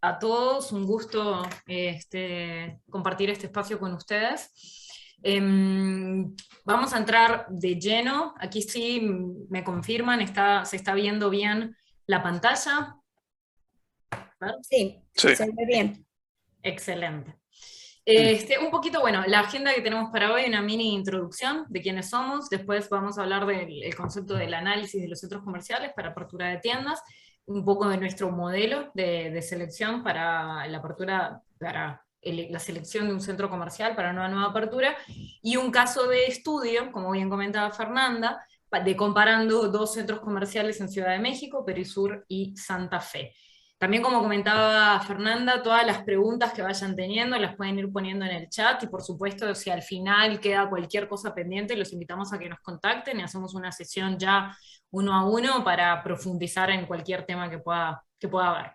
a todos, un gusto compartir este espacio con ustedes. Vamos a entrar de lleno, aquí sí me confirman, se está viendo bien la pantalla. ¿Ver? Sí, Sí. se ve bien. Excelente. Un poquito, bueno, la agenda que tenemos para hoy, una mini introducción de quiénes somos, después vamos a hablar del concepto del análisis de los centros comerciales para apertura de tiendas, un poco de nuestro modelo de selección para la apertura, para la selección de un centro comercial para una nueva apertura, y un caso de estudio, como bien comentaba Fernanda, de comparando dos centros comerciales en Ciudad de México, Perisur y Santa Fe. También, como comentaba Fernanda, todas las preguntas que vayan teniendo las pueden ir poniendo en el chat, y por supuesto, si al final queda cualquier cosa pendiente, los invitamos a que nos contacten y hacemos una sesión ya uno a uno para profundizar en cualquier tema que pueda haber.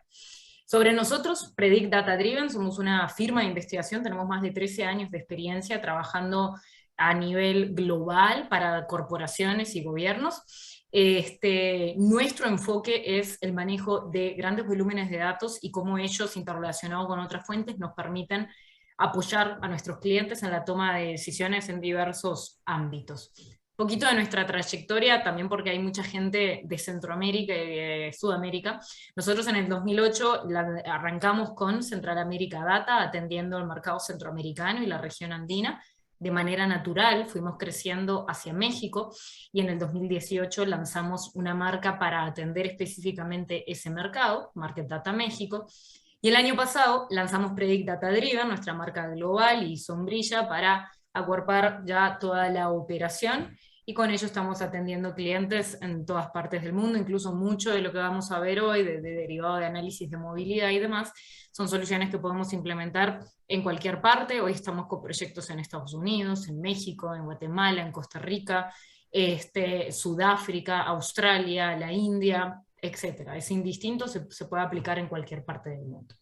Sobre nosotros, Predict Data Driven, somos una firma de investigación, tenemos más de 13 años de experiencia trabajando a nivel global para corporaciones y gobiernos. Nuestro enfoque es el manejo de grandes volúmenes de datos y cómo ellos, interrelacionados con otras fuentes, nos permiten apoyar a nuestros clientes en la toma de decisiones en diversos ámbitos. Un poquito de nuestra trayectoria, también porque hay mucha gente de Centroamérica y de Sudamérica. Nosotros en el 2008 arrancamos con Central America Data, atendiendo el mercado centroamericano y la región andina. De manera natural fuimos creciendo hacia México, y en el 2018 lanzamos una marca para atender específicamente ese mercado, Market Data México, y el año pasado lanzamos Predict Data Driven, nuestra marca global y sombrilla, para acuerpar ya toda la operación, y con ello estamos atendiendo clientes en todas partes del mundo. Incluso mucho de lo que vamos a ver hoy, de derivado de análisis de movilidad y demás, son soluciones que podemos implementar en cualquier parte. Hoy estamos con proyectos en Estados Unidos, en México, en Guatemala, en Costa Rica, Sudáfrica, Australia, la India, etc. Es indistinto, se puede aplicar en cualquier parte del mundo.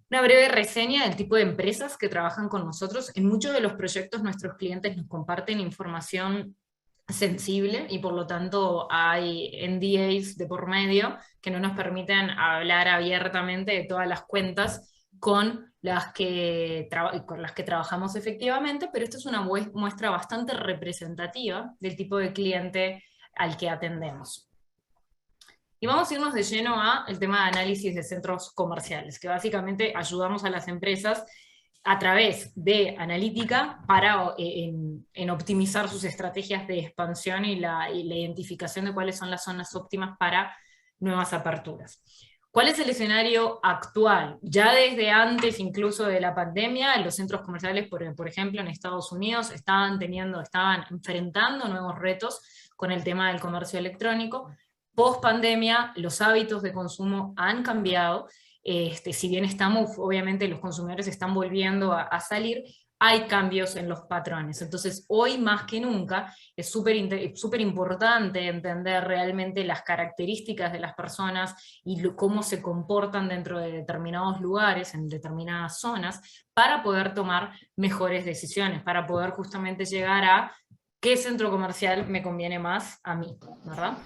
Una breve reseña del tipo de empresas que trabajan con nosotros. En muchos de los proyectos nuestros clientes nos comparten información sensible, y por lo tanto hay NDAs de por medio que no nos permiten hablar abiertamente de todas las cuentas con las que trabajamos efectivamente, pero esto es una muestra bastante representativa del tipo de cliente al que atendemos. Y vamos a irnos de lleno al tema de análisis de centros comerciales, que básicamente ayudamos a las empresas a través de analítica en optimizar sus estrategias de expansión y la identificación de cuáles son las zonas óptimas para nuevas aperturas. ¿Cuál es el escenario actual? Ya desde antes incluso de la pandemia, los centros comerciales, por ejemplo, en Estados Unidos, estaban enfrentando nuevos retos con el tema del comercio electrónico. Post pandemia, los hábitos de consumo han cambiado. Si bien obviamente los consumidores están volviendo a salir, hay cambios en los patrones. Entonces, hoy más que nunca es súper importante entender realmente las características de las personas y cómo se comportan dentro de determinados lugares, en determinadas zonas, para poder tomar mejores decisiones, para poder justamente llegar a qué centro comercial me conviene más a mí, ¿verdad?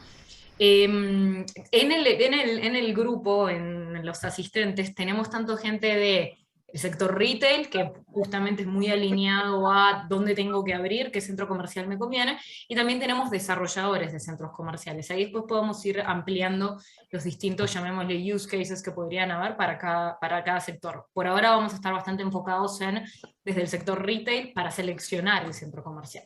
En el grupo, en los asistentes, tenemos tanto gente del sector retail, que justamente es muy alineado a dónde tengo que abrir, qué centro comercial me conviene, y también tenemos desarrolladores de centros comerciales. Ahí después podemos ir ampliando los distintos, llamémosle, use cases que podrían haber para cada sector. Por ahora vamos a estar bastante enfocados desde el sector retail para seleccionar el centro comercial.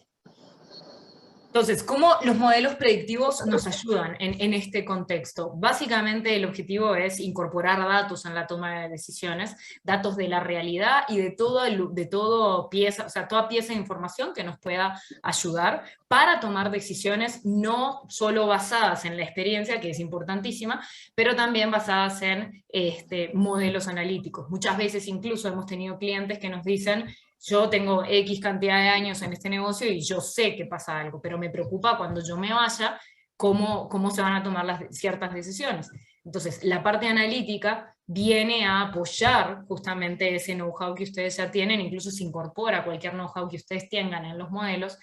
Entonces, ¿cómo los modelos predictivos nos ayudan en este contexto? Básicamente el objetivo es incorporar datos en la toma de decisiones, datos de la realidad y de toda pieza de información que nos pueda ayudar para tomar decisiones no solo basadas en la experiencia, que es importantísima, pero también basadas en modelos analíticos. Muchas veces incluso hemos tenido clientes que nos dicen: yo tengo X cantidad de años en este negocio y yo sé que pasa algo, pero me preocupa cuando yo me vaya cómo se van a tomar ciertas decisiones. Entonces, la parte analítica viene a apoyar justamente ese know-how que ustedes ya tienen, incluso se incorpora cualquier know-how que ustedes tengan en los modelos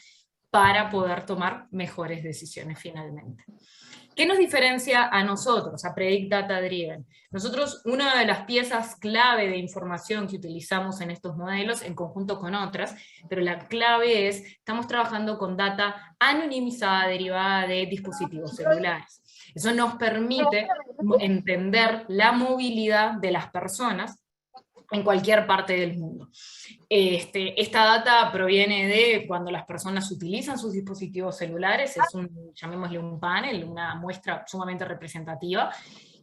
para poder tomar mejores decisiones finalmente. ¿Qué nos diferencia a nosotros, a Predict Data Driven? Nosotros, una de las piezas clave de información que utilizamos en estos modelos, en conjunto con otras, pero la clave es, estamos trabajando con data anonimizada derivada de dispositivos celulares. Eso nos permite entender la movilidad de las personas en cualquier parte del mundo. Esta data proviene de cuando las personas utilizan sus dispositivos celulares, es llamémosle un panel, una muestra sumamente representativa,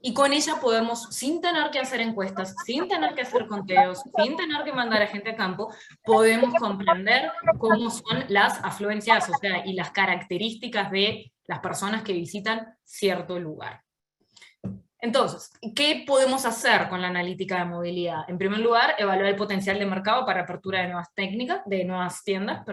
y con ella podemos, sin tener que hacer encuestas, sin tener que hacer conteos, sin tener que mandar a gente a campo, podemos comprender cómo son las afluencias, o sea, y las características de las personas que visitan cierto lugar. Entonces, ¿qué podemos hacer con la analítica de movilidad? En primer lugar, evaluar el potencial de mercado para apertura de nuevas tiendas,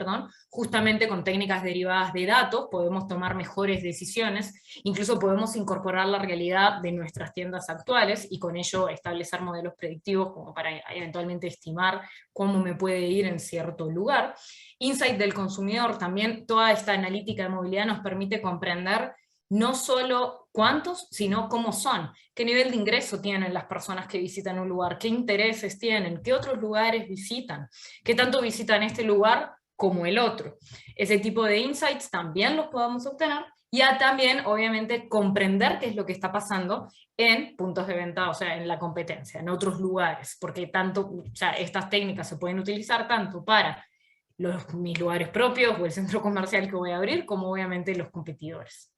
justamente con técnicas derivadas de datos podemos tomar mejores decisiones, incluso podemos incorporar la realidad de nuestras tiendas actuales y con ello establecer modelos predictivos como para eventualmente estimar cómo me puede ir en cierto lugar. Insight del consumidor, también toda esta analítica de movilidad nos permite comprender no solo cuántos, sino cómo son, qué nivel de ingreso tienen las personas que visitan un lugar, qué intereses tienen, qué otros lugares visitan, qué tanto visitan este lugar como el otro. Ese tipo de insights también los podemos obtener, y también, obviamente, comprender qué es lo que está pasando en puntos de venta, o sea, en la competencia, en otros lugares, porque estas técnicas se pueden utilizar tanto para mis lugares propios o el centro comercial que voy a abrir, como obviamente los competidores.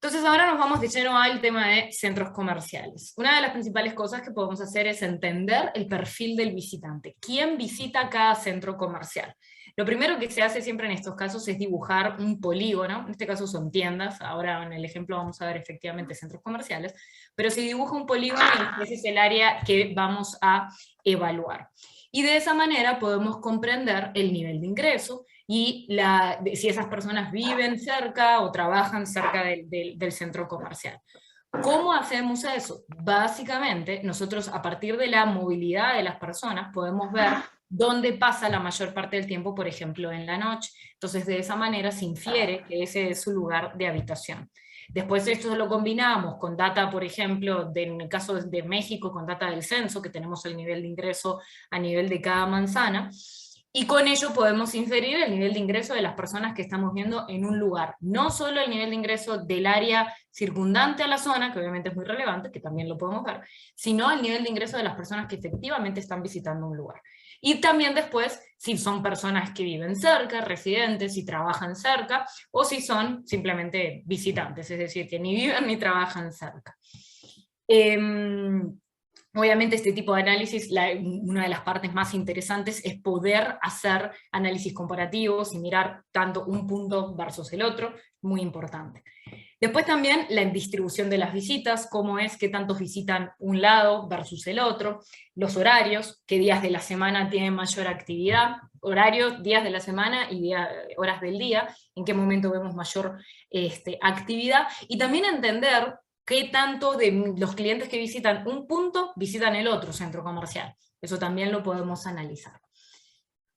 Entonces ahora nos vamos de lleno al tema de centros comerciales. Una de las principales cosas que podemos hacer es entender el perfil del visitante. ¿Quién visita cada centro comercial? Lo primero que se hace siempre en estos casos es dibujar un polígono, en este caso son tiendas, ahora en el ejemplo vamos a ver efectivamente centros comerciales, pero se dibuja un polígono y ese es el área que vamos a evaluar. Y de esa manera podemos comprender el nivel de ingreso, y si esas personas viven cerca o trabajan cerca del centro comercial. ¿Cómo hacemos eso? Básicamente, nosotros a partir de la movilidad de las personas podemos ver dónde pasa la mayor parte del tiempo, por ejemplo, en la noche. Entonces, de esa manera se infiere que ese es su lugar de habitación. Después esto lo combinamos con data, por ejemplo, en el caso de México, con data del censo, que tenemos el nivel de ingreso a nivel de cada manzana, y con ello podemos inferir el nivel de ingreso de las personas que estamos viendo en un lugar. No solo el nivel de ingreso del área circundante a la zona, que obviamente es muy relevante, que también lo podemos ver, sino el nivel de ingreso de las personas que efectivamente están visitando un lugar. Y también después, si son personas que viven cerca, residentes, si trabajan cerca, o si son simplemente visitantes, es decir, que ni viven ni trabajan cerca. Obviamente este tipo de análisis, una de las partes más interesantes es poder hacer análisis comparativos y mirar tanto un punto versus el otro, muy importante. Después también la distribución de las visitas, cómo es que tantos visitan un lado versus el otro, los horarios, qué días de la semana tienen mayor actividad, horarios, días de la semana y horas del día, en qué momento vemos mayor actividad, y también entender qué tanto de los clientes que visitan un punto visitan el otro centro comercial. Eso también lo podemos analizar.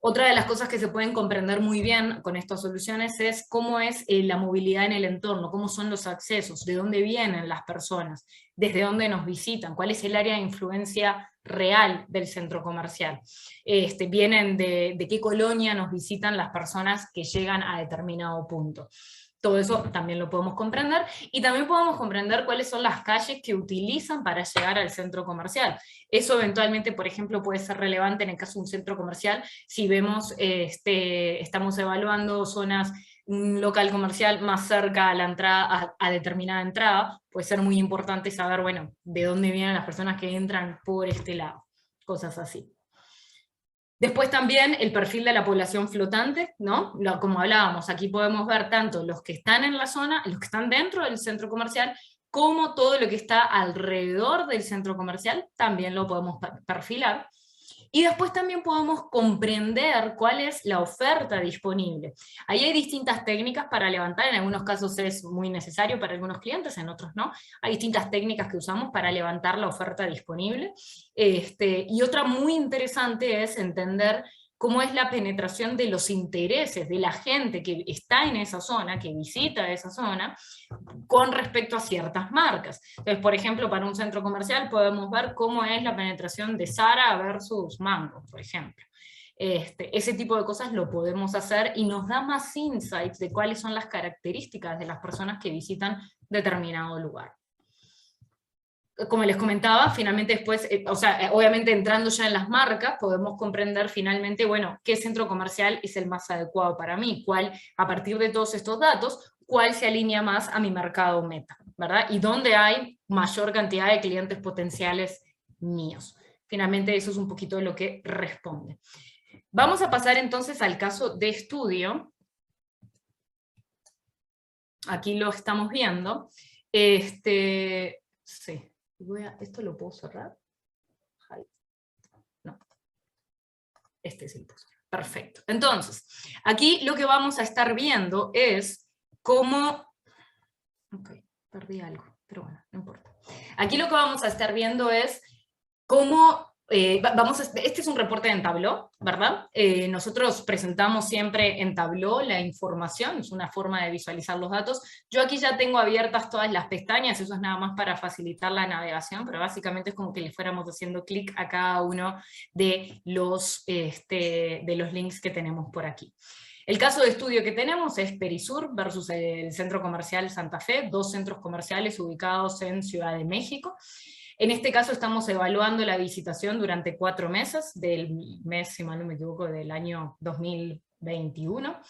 Otra de las cosas que se pueden comprender muy bien con estas soluciones es cómo es la movilidad en el entorno, cómo son los accesos, de dónde vienen las personas, desde dónde nos visitan, cuál es el área de influencia real del centro comercial. Vienen de qué colonia nos visitan las personas que llegan a determinado punto. Todo eso también lo podemos comprender, y también podemos comprender cuáles son las calles que utilizan para llegar al centro comercial. Eso eventualmente, por ejemplo, puede ser relevante en el caso de un centro comercial, si vemos, estamos evaluando zonas, un local comercial más cerca a la entrada, a determinada entrada, puede ser muy importante saber, bueno, de dónde vienen las personas que entran por este lado, cosas así. Después también el perfil de la población flotante, ¿no? Como hablábamos, aquí podemos ver tanto los que están en la zona, los que están dentro del centro comercial, como todo lo que está alrededor del centro comercial, también lo podemos perfilar. Y después también podemos comprender cuál es la oferta disponible. Ahí hay distintas técnicas para levantar, en algunos casos es muy necesario para algunos clientes, en otros no. Hay distintas técnicas que usamos para levantar la oferta disponible. Y otra muy interesante es entender cómo es la penetración de los intereses de la gente que está en esa zona, que visita esa zona, con respecto a ciertas marcas. Entonces, por ejemplo, para un centro comercial podemos ver cómo es la penetración de Zara versus Mango, por ejemplo. Ese tipo de cosas lo podemos hacer y nos da más insights de cuáles son las características de las personas que visitan determinado lugar. Como les comentaba, finalmente después, obviamente entrando ya en las marcas, podemos comprender finalmente, bueno, qué centro comercial es el más adecuado para mí, cuál, a partir de todos estos datos, cuál se alinea más a mi mercado meta, ¿verdad? Y dónde hay mayor cantidad de clientes potenciales míos. Finalmente eso es un poquito de lo que responde. Vamos a pasar entonces al caso de estudio. Aquí lo estamos viendo. Sí. ¿Esto lo puedo cerrar? No. Este es el pozo. Perfecto. Entonces, aquí lo que vamos a estar viendo es cómo... Ok, perdí algo, pero bueno, no importa. Aquí lo que vamos a estar viendo es cómo... este es un reporte en Tableau, ¿verdad? Nosotros presentamos siempre en Tableau la información, es una forma de visualizar los datos. Yo aquí ya tengo abiertas todas las pestañas, eso es nada más para facilitar la navegación, pero básicamente es como que le fuéramos haciendo clic a cada uno de los links que tenemos por aquí. El caso de estudio que tenemos es Perisur versus el Centro Comercial Santa Fe, dos centros comerciales ubicados en Ciudad de México. En este caso estamos evaluando la visitación durante 4 meses, del mes, si mal no me equivoco, del año 2021.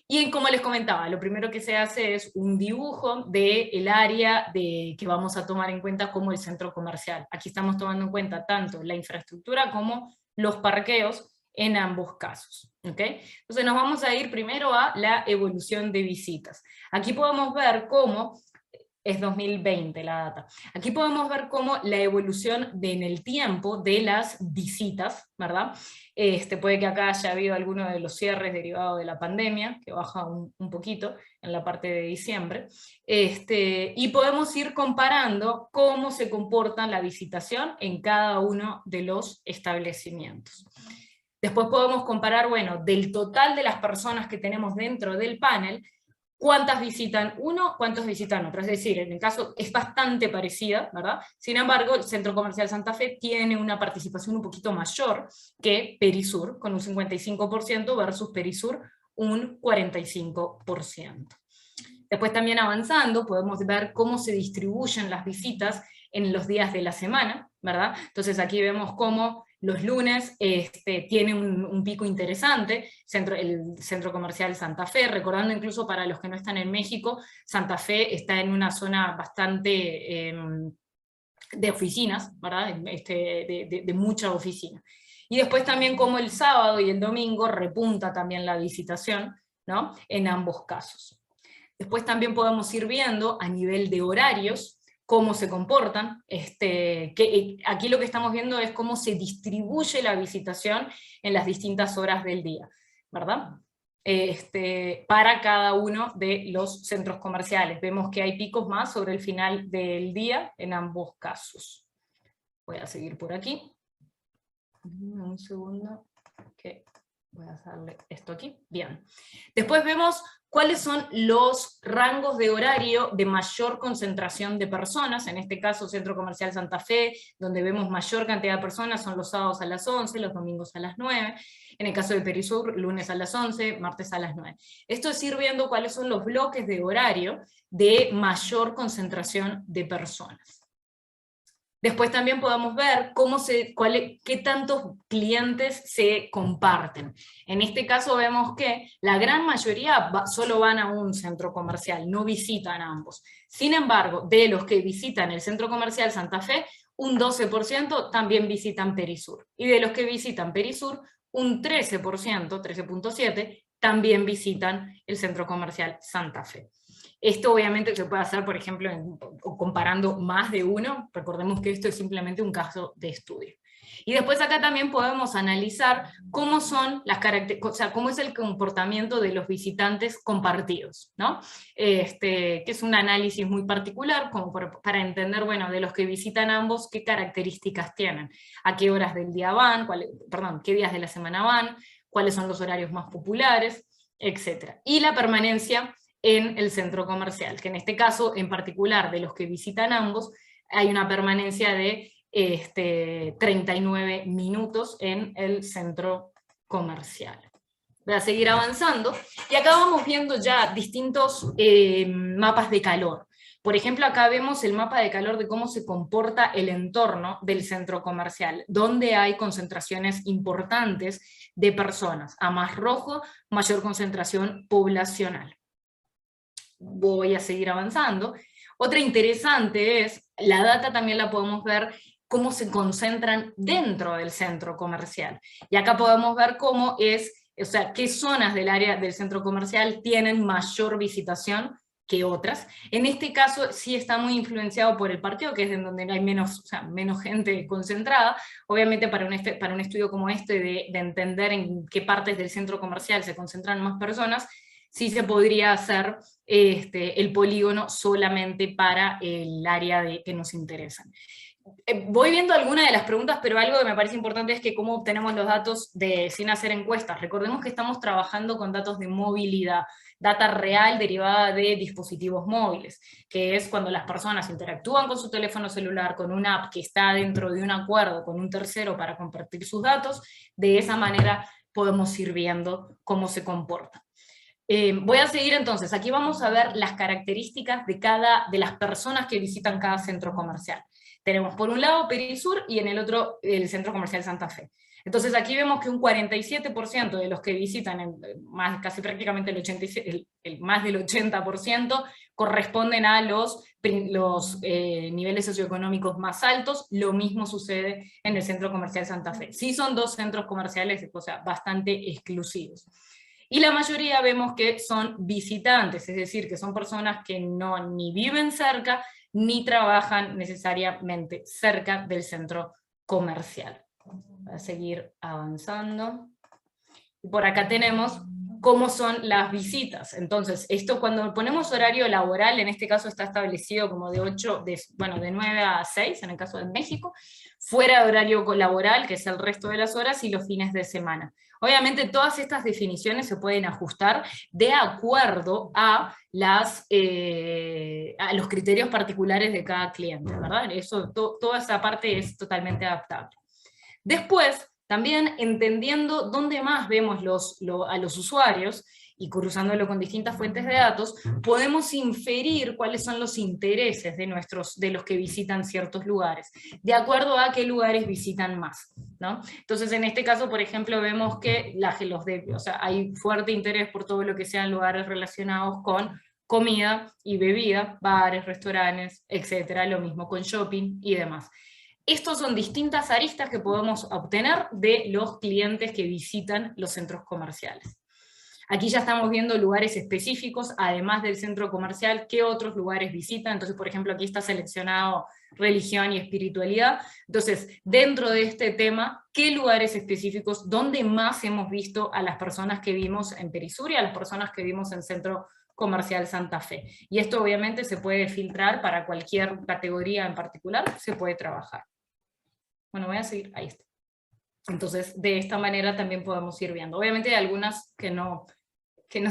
Y como les comentaba, lo primero que se hace es un dibujo del área que vamos a tomar en cuenta como el centro comercial. Aquí estamos tomando en cuenta tanto la infraestructura como los parqueos en ambos casos. ¿Okay? Entonces nos vamos a ir primero a la evolución de visitas. Aquí podemos ver cómo... Es 2020 la data. Aquí podemos ver cómo la evolución en el tiempo de las visitas, ¿verdad? Puede que acá haya habido alguno de los cierres derivados de la pandemia, que baja un poquito en la parte de diciembre, y podemos ir comparando cómo se comporta la visitación en cada uno de los establecimientos. Después podemos comparar, bueno, del total de las personas que tenemos dentro del panel, cuántas visitan uno, cuántos visitan otro. Es decir, en el caso es bastante parecida, ¿verdad? Sin embargo, el Centro Comercial Santa Fe tiene una participación un poquito mayor que Perisur, con un 55% versus Perisur un 45%. Después también avanzando, podemos ver cómo se distribuyen las visitas en los días de la semana, ¿verdad? Entonces aquí vemos cómo los lunes tiene un pico interesante, el Centro Comercial Santa Fe, recordando incluso para los que no están en México, Santa Fe está en una zona bastante de oficinas, ¿verdad? De mucha oficina. Y después también como el sábado y el domingo repunta también la visitación, ¿no? En ambos casos. Después también podemos ir viendo a nivel de horarios, cómo se comportan, aquí lo que estamos viendo es cómo se distribuye la visitación en las distintas horas del día, ¿verdad? Para cada uno de los centros comerciales. Vemos que hay picos más sobre el final del día en ambos casos. Voy a seguir por aquí. Un segundo, que voy a hacerle esto aquí. Bien. Después vemos cuáles son los rangos de horario de mayor concentración de personas, en este caso Centro Comercial Santa Fe, donde vemos mayor cantidad de personas, son los sábados a las 11, los domingos a las 9, en el caso de Perisur, lunes a las 11, martes a las 9. Esto es ir viendo cuáles son los bloques de horario de mayor concentración de personas. Después también podemos ver qué tantos clientes se comparten. En este caso vemos que la gran mayoría solo van a un centro comercial, no visitan ambos. Sin embargo, de los que visitan el Centro Comercial Santa Fe, un 12% también visitan Perisur. Y de los que visitan Perisur, un 13%, 13.7%, también visitan el Centro Comercial Santa Fe. Esto obviamente se puede hacer, por ejemplo, comparando más de uno. Recordemos que esto es simplemente un caso de estudio. Y después acá también podemos analizar cómo son las características, o sea, cómo es el comportamiento de los visitantes compartidos, ¿no? Que es un análisis muy particular, como para entender, bueno, de los que visitan ambos, qué características tienen, a qué horas del día van, qué días de la semana van, cuáles son los horarios más populares, etc. Y la permanencia en el centro comercial, que en este caso, en particular, de los que visitan ambos, hay una permanencia de 39 minutos en el centro comercial. Voy a seguir avanzando, y acá vamos viendo ya distintos mapas de calor. Por ejemplo, acá vemos el mapa de calor de cómo se comporta el entorno del centro comercial, donde hay concentraciones importantes de personas. A más rojo, mayor concentración poblacional. Voy a seguir avanzando. Otra interesante es, la data también la podemos ver cómo se concentran dentro del centro comercial. Y acá podemos ver cómo es, o sea, qué zonas del área del centro comercial tienen mayor visitación que otras. En este caso sí está muy influenciado por el parqueo, que es en donde hay menos, o sea, menos gente concentrada. Obviamente para un estudio como este de entender en qué partes del centro comercial se concentran más personas, sí se podría hacer el polígono solamente para el área que nos interesan. Voy viendo algunas de las preguntas, pero algo que me parece importante es que cómo obtenemos los datos sin hacer encuestas. Recordemos que estamos trabajando con datos de movilidad, data real derivada de dispositivos móviles, que es cuando las personas interactúan con su teléfono celular, con una app que está dentro de un acuerdo con un tercero para compartir sus datos. De esa manera podemos ir viendo cómo se comporta. Voy a seguir entonces, aquí vamos a ver las características de las personas que visitan cada centro comercial. Tenemos por un lado Perisur y en el otro el Centro Comercial Santa Fe. Entonces aquí vemos que un 47% de los que visitan, casi prácticamente más del 80%, corresponden a los niveles socioeconómicos más altos. Lo mismo sucede en el Centro Comercial Santa Fe. Sí son dos centros comerciales, o sea, bastante exclusivos. Y la mayoría vemos que son visitantes, es decir, que son personas que ni viven cerca, ni trabajan necesariamente cerca del centro comercial. Voy a seguir avanzando. Y por acá tenemos cómo son las visitas. Entonces, esto cuando ponemos horario laboral, en este caso está establecido como de 9 a 6, en el caso de México, fuera de horario laboral, que es el resto de las horas, y los fines de semana. Obviamente todas estas definiciones se pueden ajustar de acuerdo a los criterios particulares de cada cliente, ¿verdad? Toda esa parte es totalmente adaptable. Después, también entendiendo dónde más vemos a los usuarios, y cruzándolo con distintas fuentes de datos, podemos inferir cuáles son los intereses de los que visitan ciertos lugares, de acuerdo a qué lugares visitan más, ¿no? Entonces, en este caso, por ejemplo, vemos que hay fuerte interés por todo lo que sean lugares relacionados con comida y bebida, bares, restaurantes, etcétera, lo mismo con shopping y demás. Estos son distintas aristas que podemos obtener de los clientes que visitan los centros comerciales. Aquí ya estamos viendo lugares específicos, además del centro comercial, qué otros lugares visitan. Entonces, por ejemplo, aquí está seleccionado religión y espiritualidad. Entonces, dentro de este tema, ¿qué lugares específicos, dónde más hemos visto a las personas que vimos en Perisur y a las personas que vimos en Centro Comercial Santa Fe? Y esto obviamente se puede filtrar para cualquier categoría en particular, se puede trabajar. Bueno, voy a seguir, ahí está. Entonces, de esta manera también podemos ir viendo. Obviamente hay algunas que no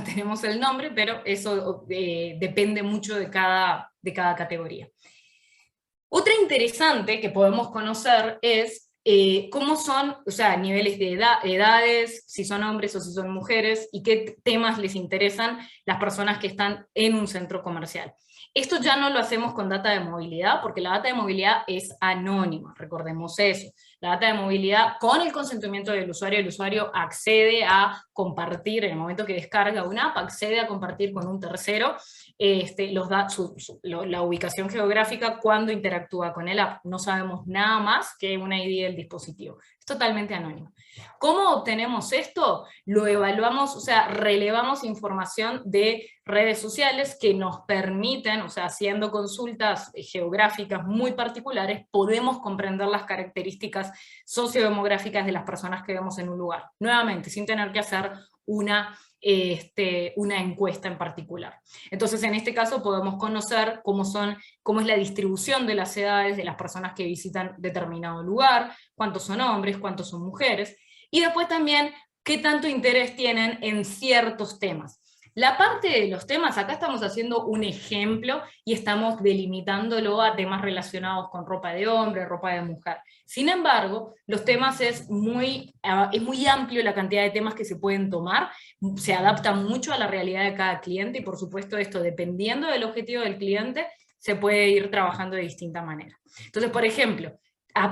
tenemos el nombre, pero eso depende mucho de cada categoría. Otra interesante que podemos conocer es cómo son, o sea, niveles de edades, si son hombres o si son mujeres, y qué temas les interesan las personas que están en un centro comercial. Esto ya no lo hacemos con data de movilidad, porque la data de movilidad es anónima, recordemos eso. La data de movilidad, con el consentimiento del usuario accede a compartir, en el momento que descarga una app, accede a compartir con un tercero la ubicación geográfica cuando interactúa con el app. No sabemos nada más que una ID del dispositivo. Es totalmente anónimo. ¿Cómo obtenemos esto? Lo evaluamos, o sea, relevamos información de redes sociales que nos permiten, o sea, haciendo consultas geográficas muy particulares, podemos comprender las características sociodemográficas de las personas que vemos en un lugar. Nuevamente, sin tener que hacer una encuesta en particular. Entonces, en este caso podemos conocer cómo es la distribución de las edades de las personas que visitan determinado lugar, cuántos son hombres, cuántos son mujeres, y después también qué tanto interés tienen en ciertos temas. La parte de los temas, acá estamos haciendo un ejemplo y estamos delimitándolo a temas relacionados con ropa de hombre, ropa de mujer. Sin embargo, los temas es muy amplio la cantidad de temas que se pueden tomar, se adapta mucho a la realidad de cada cliente y por supuesto esto, dependiendo del objetivo del cliente, se puede ir trabajando de distinta manera. Entonces, por ejemplo,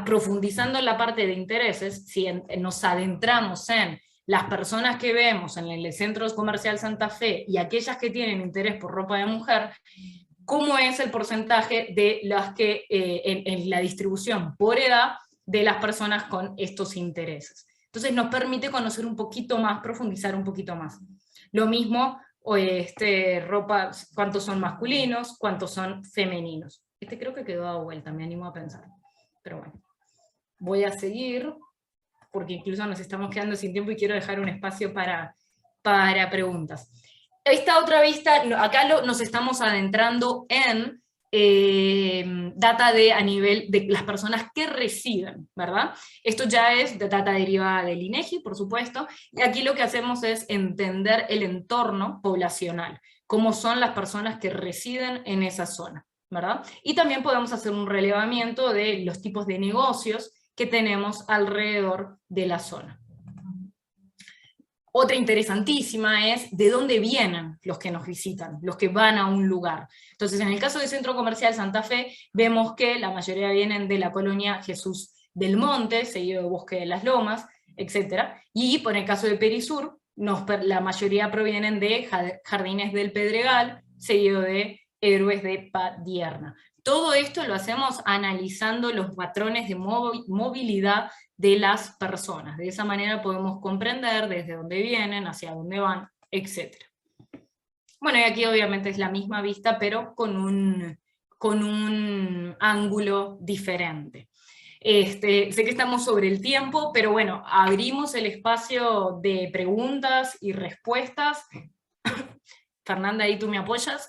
profundizando en la parte de intereses, si nos adentramos en las personas que vemos en el Centro Comercial Santa Fe y aquellas que tienen interés por ropa de mujer, ¿cómo es el porcentaje de las que en la distribución por edad de las personas con estos intereses? Entonces nos permite conocer un poquito más, profundizar un poquito más. Lo mismo, ropa, cuántos son masculinos, cuántos son femeninos. Creo que quedó dado vuelta, me animo a pensar. Pero bueno, voy a seguir, porque incluso nos estamos quedando sin tiempo y quiero dejar un espacio para preguntas. Esta otra vista, acá nos estamos adentrando en data a nivel de las personas que residen, ¿verdad? Esto ya es de data derivada del INEGI, por supuesto, y aquí lo que hacemos es entender el entorno poblacional, cómo son las personas que residen en esa zona, ¿verdad? Y también podemos hacer un relevamiento de los tipos de negocios que tenemos alrededor de la zona. Otra interesantísima es de dónde vienen los que nos visitan, los que van a un lugar. Entonces, en el caso del Centro Comercial Santa Fe, vemos que la mayoría vienen de la colonia Jesús del Monte, seguido de Bosque de las Lomas, etc. Y por el caso de Perisur, la mayoría provienen de Jardines del Pedregal, seguido de Héroes de Padierna. Todo esto lo hacemos analizando los patrones de movilidad de las personas. De esa manera podemos comprender desde dónde vienen, hacia dónde van, etc. Bueno, y aquí obviamente es la misma vista, pero con un ángulo diferente. Sé que estamos sobre el tiempo, pero bueno, abrimos el espacio de preguntas y respuestas. Fernanda, ahí tú me apoyas.